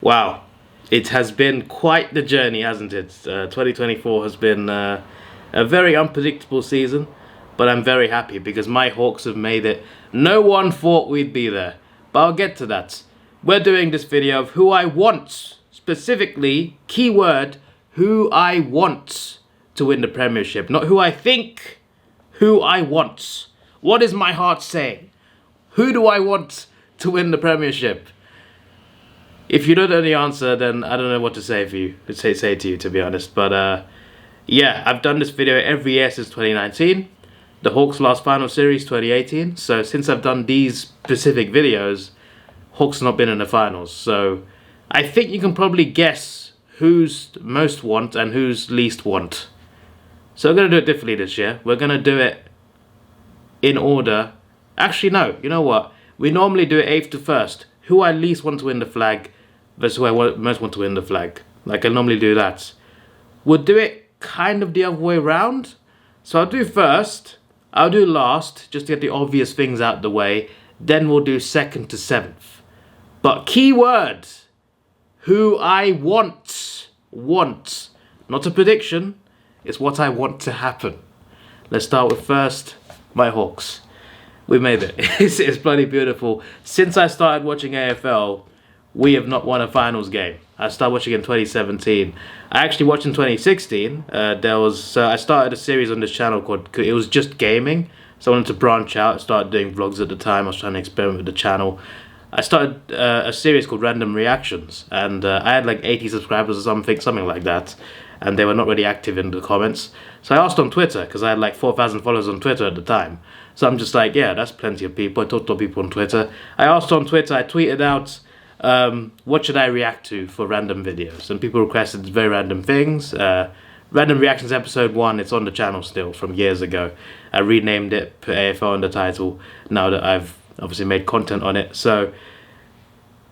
Wow, it has been quite the journey, hasn't it? 2024 has been a very unpredictable season, but I'm very happy because my Hawks have made it. No one thought we'd be there, but I'll get to that. We're doing this video of who I want, specifically, keyword, who I want to win the Premiership. Not who I think, who I want. What is my heart saying? Who do I want to win the Premiership? If you don't know the answer, then I don't know what to say for you, say to you, to be honest. But yeah, I've done this video every year since 2019. The Hawks last final series 2018. So since I've done these specific videos, Hawks not been in the finals. So I think you can probably guess who's most want and who's least want. So we're gonna do it differently this year. We're gonna do it in order. Actually, no. You know what? We normally do it 8th to 1st. Who I least want to win the flag versus who I most want to win the flag. Like I normally do that. We'll do it kind of the other way around. So I'll do first, I'll do last, just to get the obvious things out the way. Then we'll do 2nd to 7th. But keyword, who I want. Not a prediction, it's what I want to happen. Let's start with first, my Hawks. We made it. It's bloody beautiful. Since I started watching AFL, we have not won a finals game. I started watching in 2017. I actually watched in 2016. I started a series on this channel called, it was just gaming. So I wanted to branch out. I started doing vlogs at the time. I was trying to experiment with the channel. I started a series called Random Reactions. And I had like 80 subscribers or something like that. And they were not really active in the comments. So I asked on Twitter, because I had like 4,000 followers on Twitter at the time. So I'm just like, yeah, that's plenty of people. I talked to people on Twitter. I asked on Twitter, I tweeted out, what should I react to for random videos? And people requested very random things. Random Reactions episode 1, it's on the channel still from years ago. I renamed it, put AFL in the title, now that I've obviously made content on it. So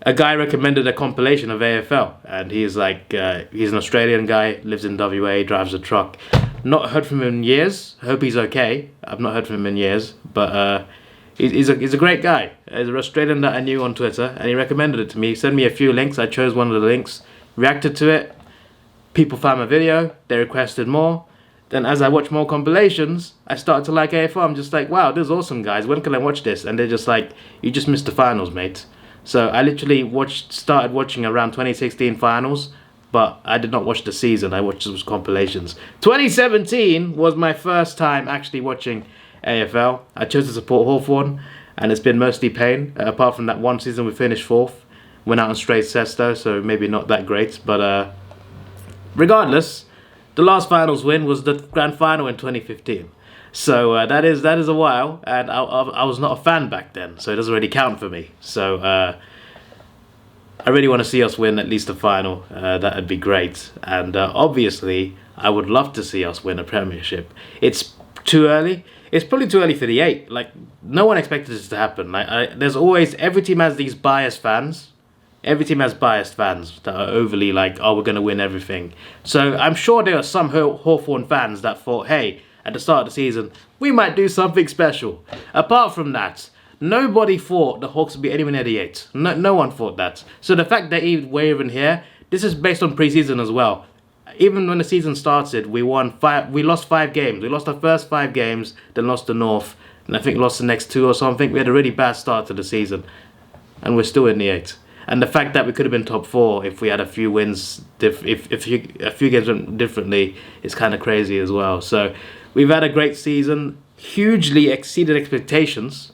a guy recommended a compilation of AFL, and he's like, he's an Australian guy, lives in WA, drives a truck. Not heard from him in years. Hope he's okay. I've not heard from him in years, but he's a great guy. He's an Australian that I knew on Twitter, and he recommended it to me. He sent me a few links. I chose one of the links, reacted to it. People found my video. They requested more. Then as I watched more compilations, I started to like AFL. I'm just like, wow, this is awesome, guys. When can I watch this? And they're just like, you just missed the finals, mate. So I literally started watching around 2016 finals, but I did not watch the season. I watched those compilations. 2017 was my first time actually watching AFL. I chose to support Hawthorn, and it's been mostly pain. Apart from that one season we finished 4th. Went out on straight sets though, so maybe not that great. But regardless, the last finals win was the grand final in 2015. So that is a while, and I was not a fan back then, so it doesn't really count for me. So I really want to see us win at least a final. That'd be great. And obviously, I would love to see us win a Premiership. It's too early. It's probably too early for the 8. Like, no one expected this to happen. Like, there's always, every team has these biased fans. Every team has biased fans that are overly like, oh, we're going to win everything. So I'm sure there are some Hawthorn fans that thought, hey, at the start of the season, we might do something special. Apart from that, nobody thought the Hawks would be anywhere near the 8. No one thought that. So the fact that we're even here, this is based on pre-season as well. Even when the season started, we lost 5 games. We lost our first 5 games, then lost to North, and I think lost the next 2 or something. We had a really bad start to the season, and we're still in the 8. And the fact that we could have been top 4 if we had a few wins, if a few games went differently, is kind of crazy as well. So we've had a great season, hugely exceeded expectations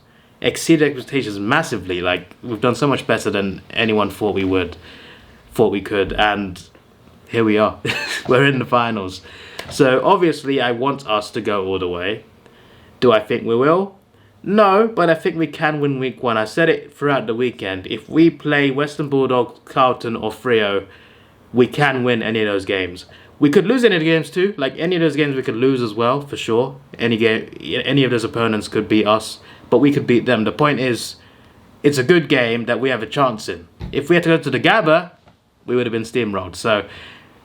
massively. Like, we've done so much better than anyone thought we could, and here we are. We're in the finals. So obviously I want us to go all the way. Do I think we will? No, but I think we can win week 1. I said it throughout the weekend. If we play Western Bulldogs, Carlton or Freo, we can win any of those games. We could lose any of the games too. Like, any of those games we could lose as well, for sure. Any of those opponents could beat us, but we could beat them. The point is, it's a good game that we have a chance in. If we had to go to the Gabba, we would have been steamrolled. So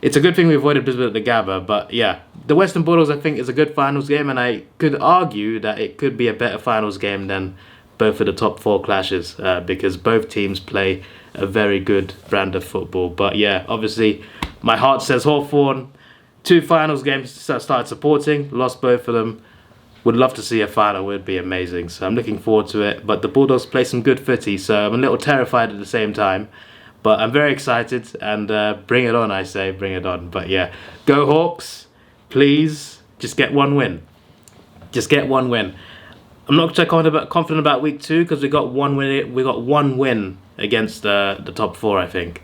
it's a good thing we avoided Brisbane at the Gabba. But yeah, the Western Bulldogs, I think, is a good finals game, and I could argue that it could be a better finals game than both of the top 4 clashes, because both teams play a very good brand of football. But yeah, obviously my heart says Hawthorn. 2 finals games started supporting, lost both of them. Would love to see a final, would be amazing. So I'm looking forward to it. But the Bulldogs play some good footy, so I'm a little terrified at the same time. But I'm very excited, and bring it on, I say, bring it on. But yeah, go Hawks, please, just get 1 win. Just get 1 win. I'm not so confident about week 2 because we got 1 win. We got 1 win against the top 4, I think.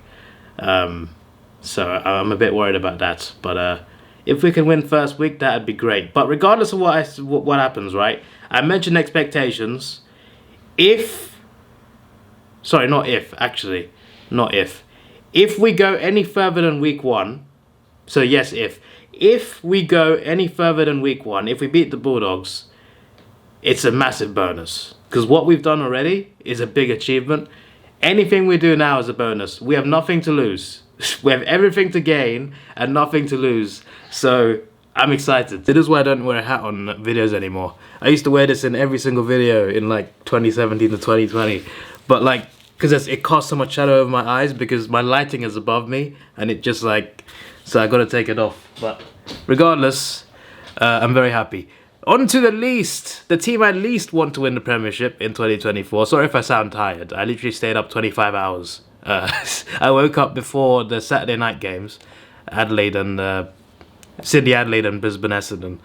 So I'm a bit worried about that. But if we can win first week, that'd be great. But regardless of what happens, right? I mentioned expectations. If we go any further than week 1, so yes, if we go any further than week 1, if we beat the Bulldogs, it's a massive bonus. Because what we've done already is a big achievement. Anything we do now is a bonus. We have nothing to lose. We have everything to gain and nothing to lose. So I'm excited. This is why I don't wear a hat on videos anymore. I used to wear this in every single video in like 2017 to 2020. But like, because it casts so much shadow over my eyes because my lighting is above me. And it just like, so I got to take it off. But regardless, I'm very happy. On to the team I least want to win the Premiership in 2024. Sorry if I sound tired. I literally stayed up 25 hours. I woke up before the Saturday night games, Adelaide and Sydney Adelaide and Brisbane Essendon,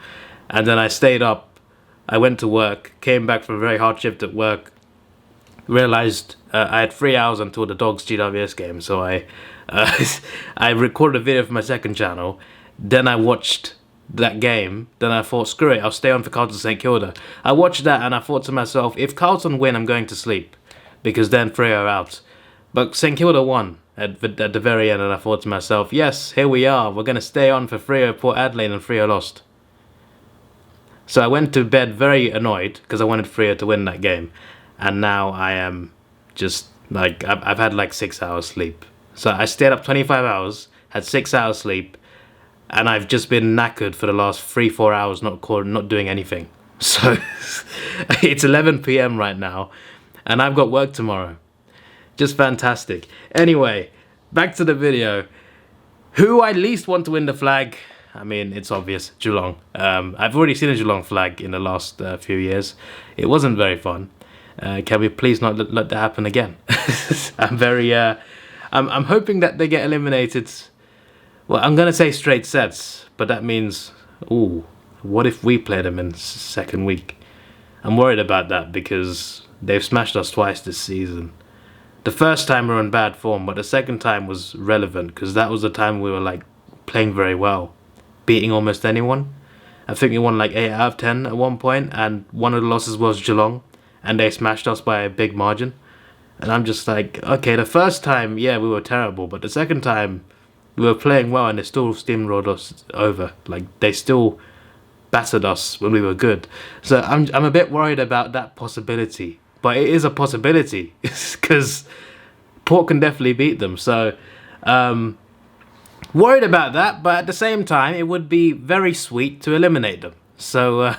and then I stayed up. I went to work, came back from a very hard shift at work, realised I had 3 hours until the Dogs GWS game, so I recorded a video for my second channel. Then I watched that game. Then I thought, screw it, I'll stay on for Carlton St Kilda. I watched that and I thought to myself, if Carlton win, I'm going to sleep, because then Freo are out. But St Kilda won at the very end, and I thought to myself, yes, here we are. We're going to stay on for Freo, Port Adelaide, and Freo lost. So I went to bed very annoyed because I wanted Freo to win that game. And now I am just like, I've had like 6 hours sleep. So I stayed up 25 hours, had 6 hours sleep, and I've just been knackered for the last 3-4 hours not doing anything. So it's 11 PM right now, and I've got work tomorrow. Just fantastic. Anyway, back to the video. Who I least want to win the flag? I mean, it's obvious, Geelong. I've already seen a Geelong flag in the last few years. It wasn't very fun. Can we please not let that happen again? I'm hoping that they get eliminated. Well, I'm gonna say straight sets, but that means, ooh, what if we play them in second week? I'm worried about that because they've smashed us twice this season. The first time we were in bad form, but the second time was relevant because that was the time we were like playing very well, beating almost anyone. I think we won like 8 out of 10 at one point, and one of the losses was Geelong, and they smashed us by a big margin. And I'm just like, okay, the first time, yeah, we were terrible, but the second time we were playing well and they still steamrolled us over. Like, they still battered us when we were good. So I'm a bit worried about that possibility. But it is a possibility because Port can definitely beat them. So worried about that, but at the same time, it would be very sweet to eliminate them. So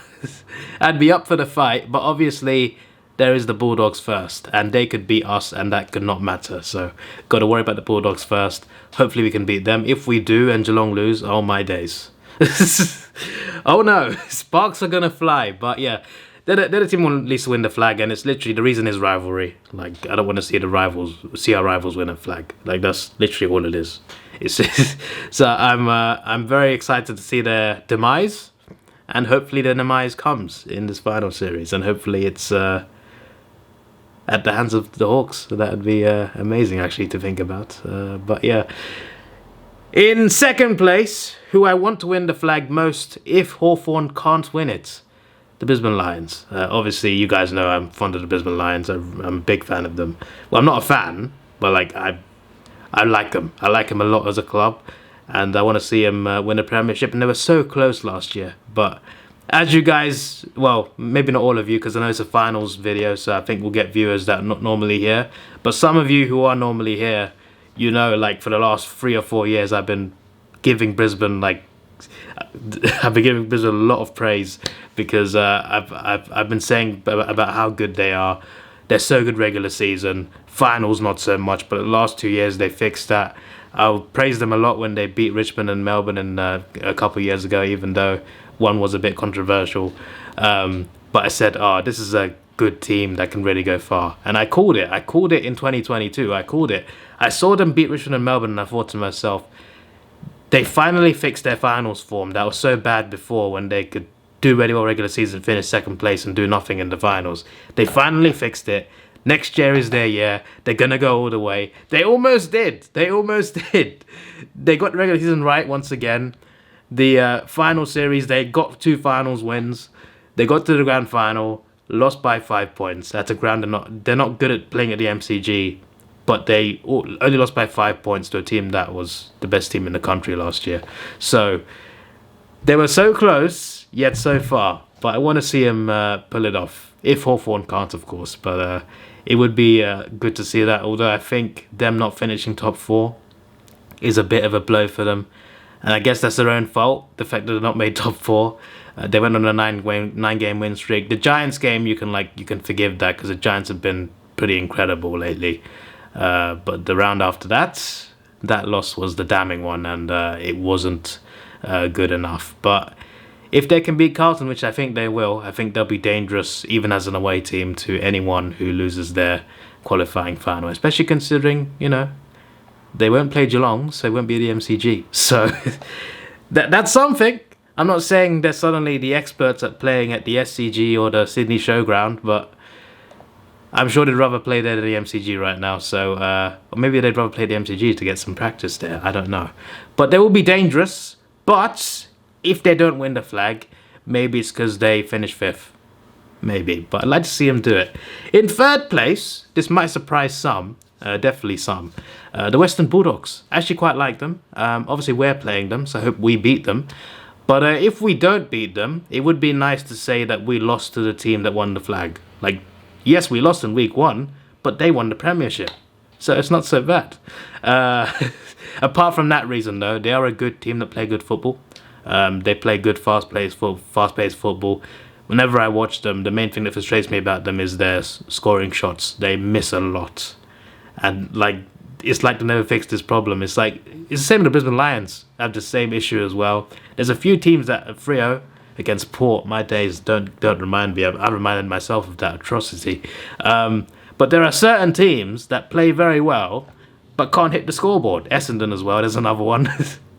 I'd be up for the fight, but obviously there is the Bulldogs first, and they could beat us, and that could not matter. So got to worry about the Bulldogs first. Hopefully we can beat them. If we do and Geelong lose, oh my days. Oh no, sparks are going to fly. But yeah. They're the team who at least win the flag, and it's literally the reason is rivalry. Like, I don't want to see our rivals win a flag. Like, that's literally all it is. So I'm very excited to see their demise, and hopefully their demise comes in this final series, and hopefully it's at the hands of the Hawks. So that would be amazing actually to think about. But yeah, in second place, who I want to win the flag most if Hawthorn can't win it. The Brisbane Lions. Obviously, you guys know I'm fond of the Brisbane Lions. I'm a big fan of them. Well, I'm not a fan, but like I like them. I like them a lot as a club, and I want to see them win a Premiership. And they were so close last year. But as you guys, well, maybe not all of you, because I know it's a finals video, so I think we'll get viewers that are not normally here. But some of you who are normally here, you know, like for the last 3 or 4 years, I've been giving Brisbane a lot of praise because I've been saying about how good they are. they're so good regular season. Finals, not so much, but the last 2 years they fixed that. I'll praise them a lot when they beat Richmond and Melbourne a couple of years ago, even though one was a bit controversial. But I said, this is a good team that can really go far. And I called it. I called it in 2022. I called it. I saw them beat Richmond and Melbourne, and I thought to myself, they finally fixed their finals form. That was so bad before, when they could do really well regular season, finish second place and do nothing in the finals. They finally fixed it. Next year is their year. They're going to go all the way. They almost did. They almost did. They got the regular season right once again. The final series, they got 2 finals wins. They got to the grand final, lost by 5 points. That's a ground they're not good at playing at the MCG, but they only lost by 5 points to a team that was the best team in the country last year. So they were so close, yet so far. But I want to see them pull it off. If Hawthorn can't, of course. But it would be good to see that. Although I think them not finishing top 4 is a bit of a blow for them. And I guess that's their own fault, the fact that they're not made top 4. They went on a 9-game win streak. The Giants game, you can forgive that, because the Giants have been pretty incredible lately. But the round after that loss was the damning one, and it wasn't good enough. But if they can beat Carlton, which I think they will, I think they'll be dangerous even as an away team to anyone who loses their qualifying final, especially considering, they won't play Geelong, so it won't be the MCG. So that's something. I'm not saying they're suddenly the experts at playing at the SCG or the Sydney Showground, but I'm sure they'd rather play there than the MCG right now. So, or maybe they'd rather play the MCG to get some practice there. I don't know. But they will be dangerous. But if they don't win the flag, maybe it's because they finish 5th. Maybe. But I'd like to see them do it. In 3rd place, this might surprise some. Definitely some. The Western Bulldogs. I actually quite like them. Obviously, we're playing them, so I hope we beat them. But if we don't beat them, it would be nice to say that we lost to the team that won the flag. Like, yes, we lost in week 1, but they won the Premiership. So it's not so bad. Apart from that reason, though, they are a good team that play good football. They play good fast-paced football. Whenever I watch them, the main thing that frustrates me about them is their scoring shots. They miss a lot. And, it's like they never fixed this problem. It's the same with the Brisbane Lions. Have the same issue as well. There's a few teams that are Freo against Port. My days don't remind me. I've reminded myself of that atrocity. But there are certain teams that play very well, but can't hit the scoreboard. Essendon as well. There's another one.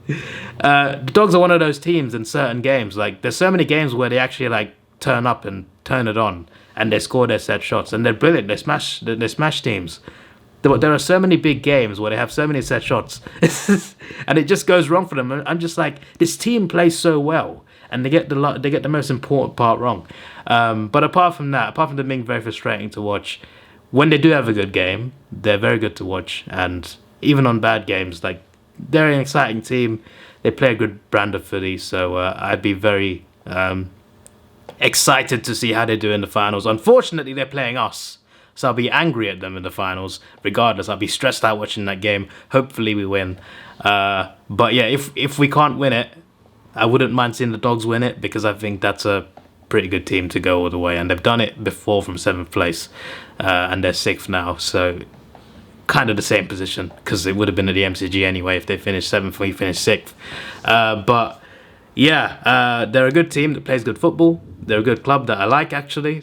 The Dogs are one of those teams in certain games. There's so many games where they actually turn up and turn it on, and they score their set shots, and they're brilliant. They smash teams. There are so many big games where they have so many set shots, and it just goes wrong for them. I'm just this team plays so well, and they get the most important part wrong. But apart from them being very frustrating to watch, when they do have a good game, they're very good to watch. And even on bad games, they're an exciting team. They play a good brand of footy, so I'd be very excited to see how they do in the finals. Unfortunately, they're playing us. So I'll be angry at them in the finals. Regardless, I'll be stressed out watching that game. Hopefully we win. But yeah, if we can't win it, I wouldn't mind seeing the Dogs win it, because I think that's a pretty good team to go all the way. And they've done it before from 7th place. And they're 6th now. So kind of the same position, because it would have been at the MCG anyway if they finished 7th and we finished 6th. But yeah, they're a good team that plays good football. They're a good club that I like, actually.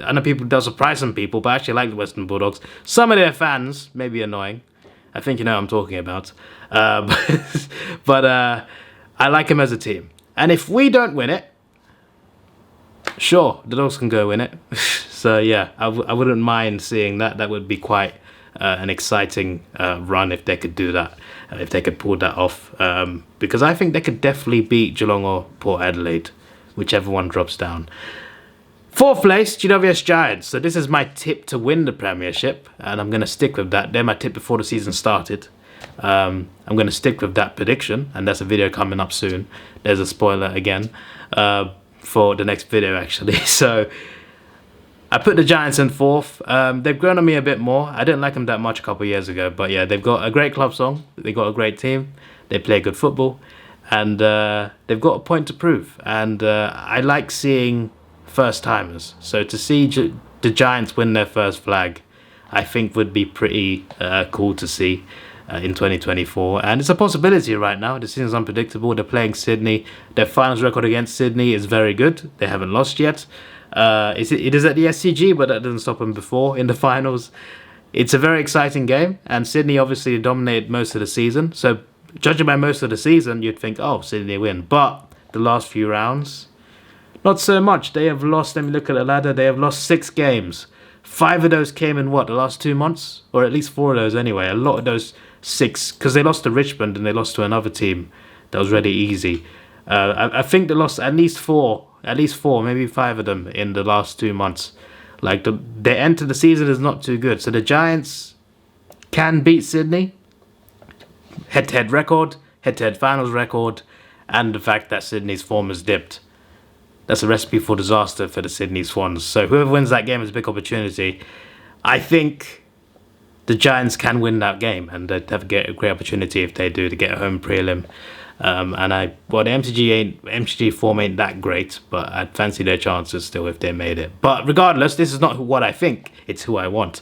I know they'll surprise some people, but I actually like the Western Bulldogs. Some of their fans may be annoying. I think you know what I'm talking about. But I like them as a team. And if we don't win it, sure, the Dogs can go win it. So yeah, I wouldn't mind seeing that. That would be quite an exciting run if they could do that, if they could pull that off. Because I think they could definitely beat Geelong or Port Adelaide, whichever one drops down. 4th place, GWS Giants. So this is my tip to win the Premiership, and I'm going to stick with that. They're my tip before the season started. I'm going to stick with that prediction, and there's a video coming up soon. There's a spoiler again for the next video, actually. So I put the Giants in 4th. They've grown on me a bit more. I didn't like them that much a couple of years ago, but yeah, they've got a great club song. They've got a great team. They play good football. And they've got a point to prove. And I like seeing first-timers. So to see the Giants win their first flag, I think would be pretty cool to see in 2024. And it's a possibility right now. The season's unpredictable. They're playing Sydney. Their finals record against Sydney is very good. They haven't lost yet. It is at the SCG, but that didn't stop them before in the finals. It's a very exciting game, and Sydney obviously dominated most of the season. So judging by most of the season, you'd think, oh, Sydney win. But the last few rounds, not so much. They have lost, let me look at the ladder, they have lost 6 games. 5 of those came in the last 2 months? Or at least 4 of those anyway. A lot of those 6, because they lost to Richmond and they lost to another team that was really easy. I think they lost at least 4, maybe 5 of them in the last 2 months. Like, the end to the season is not too good. So the Giants can beat Sydney. Head-to-head record, head-to-head finals record, and the fact that Sydney's form has dipped. That's a recipe for disaster for the Sydney Swans. So whoever wins that game is a big opportunity. I think the Giants can win that game, and they'd have a great opportunity if they do to get a home prelim. The MTG form ain't that great, but I'd fancy their chances still if they made it. But regardless, this is not what I think, it's who I want.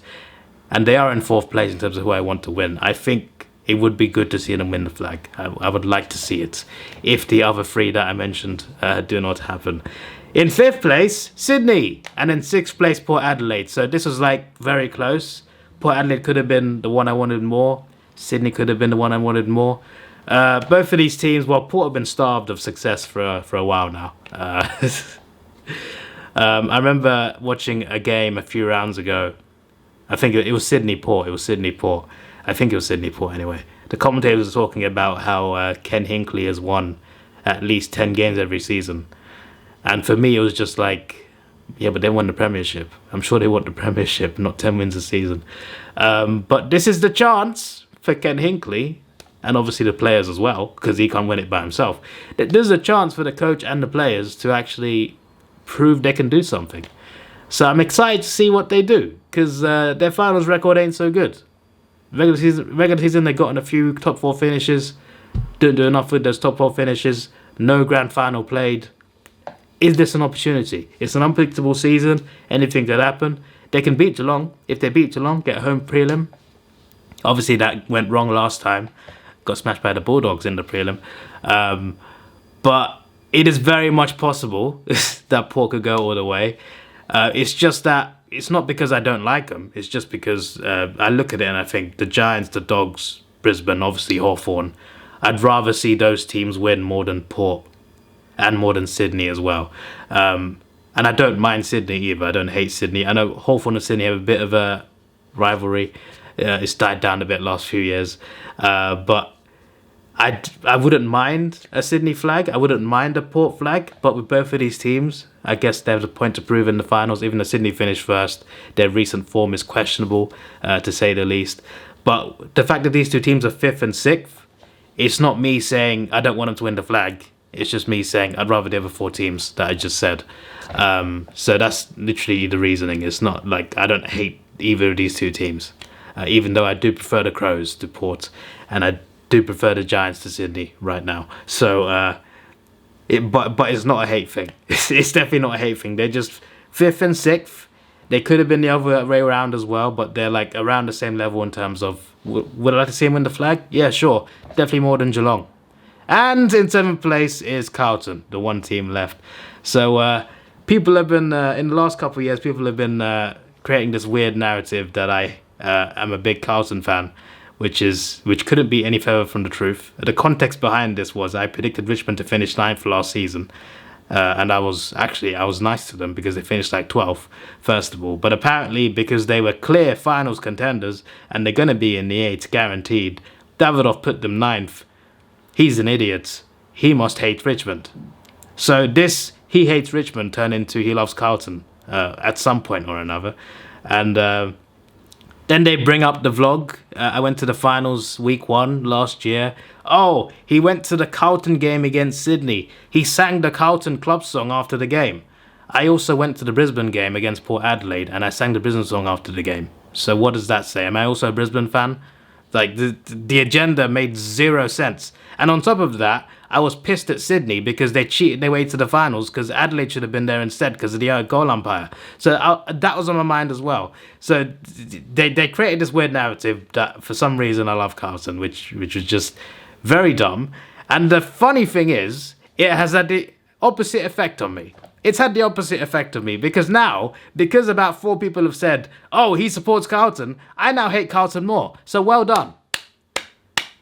And they are in 4th place in terms of who I want to win. I think it would be good to see them win the flag. I would like to see it, if the other 3 that I mentioned do not happen. In 5th place, Sydney, and in 6th place, Port Adelaide. So this was like very close. Port Adelaide could have been the one I wanted more. Sydney could have been the one I wanted more. Both of these teams, well, Port have been starved of success for a while now. I remember watching a game a few rounds ago. I think it was Sydney-Port. I think it was Sydney-Port anyway. The commentators were talking about how Ken Hinckley has won at least 10 games every season. And for me, it was just like, yeah, but they won the Premiership. I'm sure they won the Premiership, not 10 wins a season. But this is the chance for Ken Hinckley, and obviously the players as well, because he can't win it by himself. There's a chance for the coach and the players to actually prove they can do something. So I'm excited to see what they do, because their finals record ain't so good. Regular season, they got in a few top 4 finishes. Didn't do enough with those top 4 finishes. No grand final played. Is this an opportunity? It's an unpredictable season. Anything could happen. They can beat Geelong. If they beat Geelong, get a home prelim. Obviously, that went wrong last time. Got smashed by the Bulldogs in the prelim. But it is very much possible that Port could go all the way. It's just that it's not because I don't like them. It's just because I look at it and I think the Giants, the Dogs, Brisbane, obviously Hawthorn. I'd rather see those teams win more than Port and more than Sydney as well. And I don't mind Sydney either. I don't hate Sydney. I know Hawthorn and Sydney have a bit of a rivalry. It's died down a bit last few years. But I wouldn't mind a Sydney flag. I wouldn't mind a Port flag. But with both of these teams, I guess they have a point to prove in the finals. Even though Sydney finished first, their recent form is questionable, to say the least. But the fact that these two teams are 5th and 6th, it's not me saying I don't want them to win the flag. It's just me saying I'd rather the other 4 teams that I just said. So that's literally the reasoning. It's not like I don't hate either of these 2 teams. Even though I do prefer the Crows to Port, and I do prefer the Giants to Sydney right now. So, but it's not a hate thing. It's definitely not a hate thing. They're just 5th and 6th. They could have been the other way around as well, but they're like around the same level in terms of, would I like to see them win the flag? Yeah, sure. Definitely more than Geelong. And in 7th place is Carlton, the one team left. So people have been, in the last couple of years, people have been creating this weird narrative that I am a big Carlton fan, which couldn't be any further from the truth. The context behind this was I predicted Richmond to finish 9th last season. And I was nice to them because they finished like 12th, first of all. But apparently, because they were clear finals contenders and they're going to be in the 8 guaranteed, Davidoff put them 9th. He's an idiot. He must hate Richmond. So this, he hates Richmond, turned into he loves Carlton at some point or another. And then they bring up the vlog. I went to the finals week 1 last year. Oh, he went to the Carlton game against Sydney. He sang the Carlton club song after the game. I also went to the Brisbane game against Port Adelaide and I sang the Brisbane song after the game. So what does that say? Am I also a Brisbane fan? Like, the agenda made zero sense. And on top of that, I was pissed at Sydney because they cheated their way to the finals, because Adelaide should have been there instead because of the goal umpire. So that was on my mind as well. So they created this weird narrative that for some reason I love Carlton, which was just very dumb. And the funny thing is, it has had the opposite effect on me. It's had the opposite effect on me, because now, because about 4 people have said, oh, he supports Carlton, I now hate Carlton more. So well done.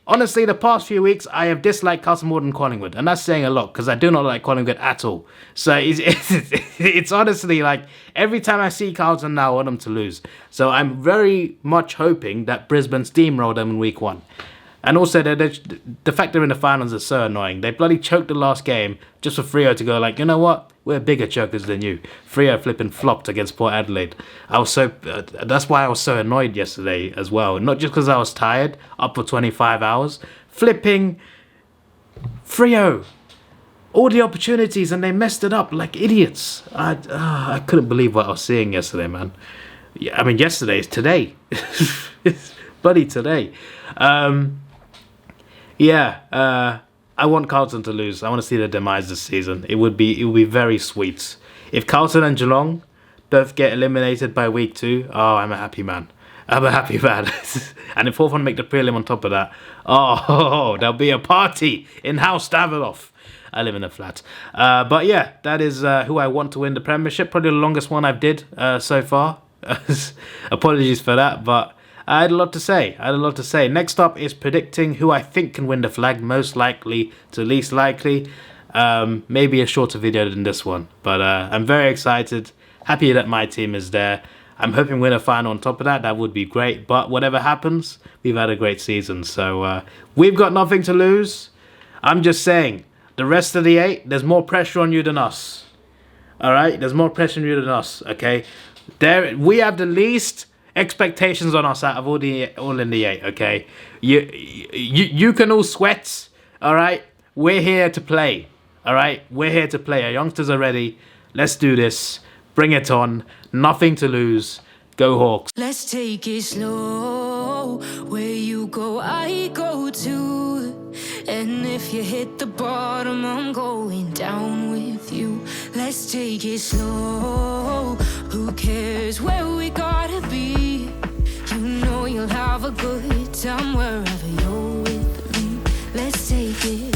Honestly, the past few weeks, I have disliked Carlton more than Collingwood. And that's saying a lot, because I do not like Collingwood at all. So it's honestly like, every time I see Carlton now, I want them to lose. So I'm very much hoping that Brisbane steamroll them in week 1. And also, the fact they're in the finals is so annoying. They bloody choked the last game just for Freo to go like, you know what? We're bigger chokers than you. Freo flipping flopped against Port Adelaide. That's why I was so annoyed yesterday as well. Not just because I was tired, up for 25 hours. Flipping Freo. All the opportunities and they messed it up like idiots. I couldn't believe what I was seeing yesterday, man. Yeah, I mean, yesterday is today. It's bloody today. I want Carlton to lose. I want to see their demise this season. It would be very sweet. If Carlton and Geelong both get eliminated by week 2, oh, I'm a happy man. I'm a happy man. And if Hawthorn make the prelim on top of that, oh, there'll be a party in House Davidoff. I live in a flat. But yeah, that is who I want to win the Premiership. Probably the longest one I've did so far. Apologies for that, but I had a lot to say. Next up is predicting who I think can win the flag, most likely to least likely. Maybe a shorter video than this one, but I'm very excited. Happy that my team is there. I'm hoping we win a final on top of that. That would be great. But whatever happens, we've had a great season. So we've got nothing to lose. I'm just saying, the rest of the 8, there's more pressure on you than us. All right? There's more pressure on you than us, okay? We have the least expectations on us out of all in the 8, okay? You can all sweat, all right? We're here to play, all right? We're here to play. Our youngsters are ready. Let's do this. Bring it on. Nothing to lose. Go Hawks. Let's take it slow. Where you go, I go too. And if you hit the bottom, I'm going down with you. Let's take it slow. Who cares where we gotta be? You know you'll have a good time wherever you're with me. Let's take it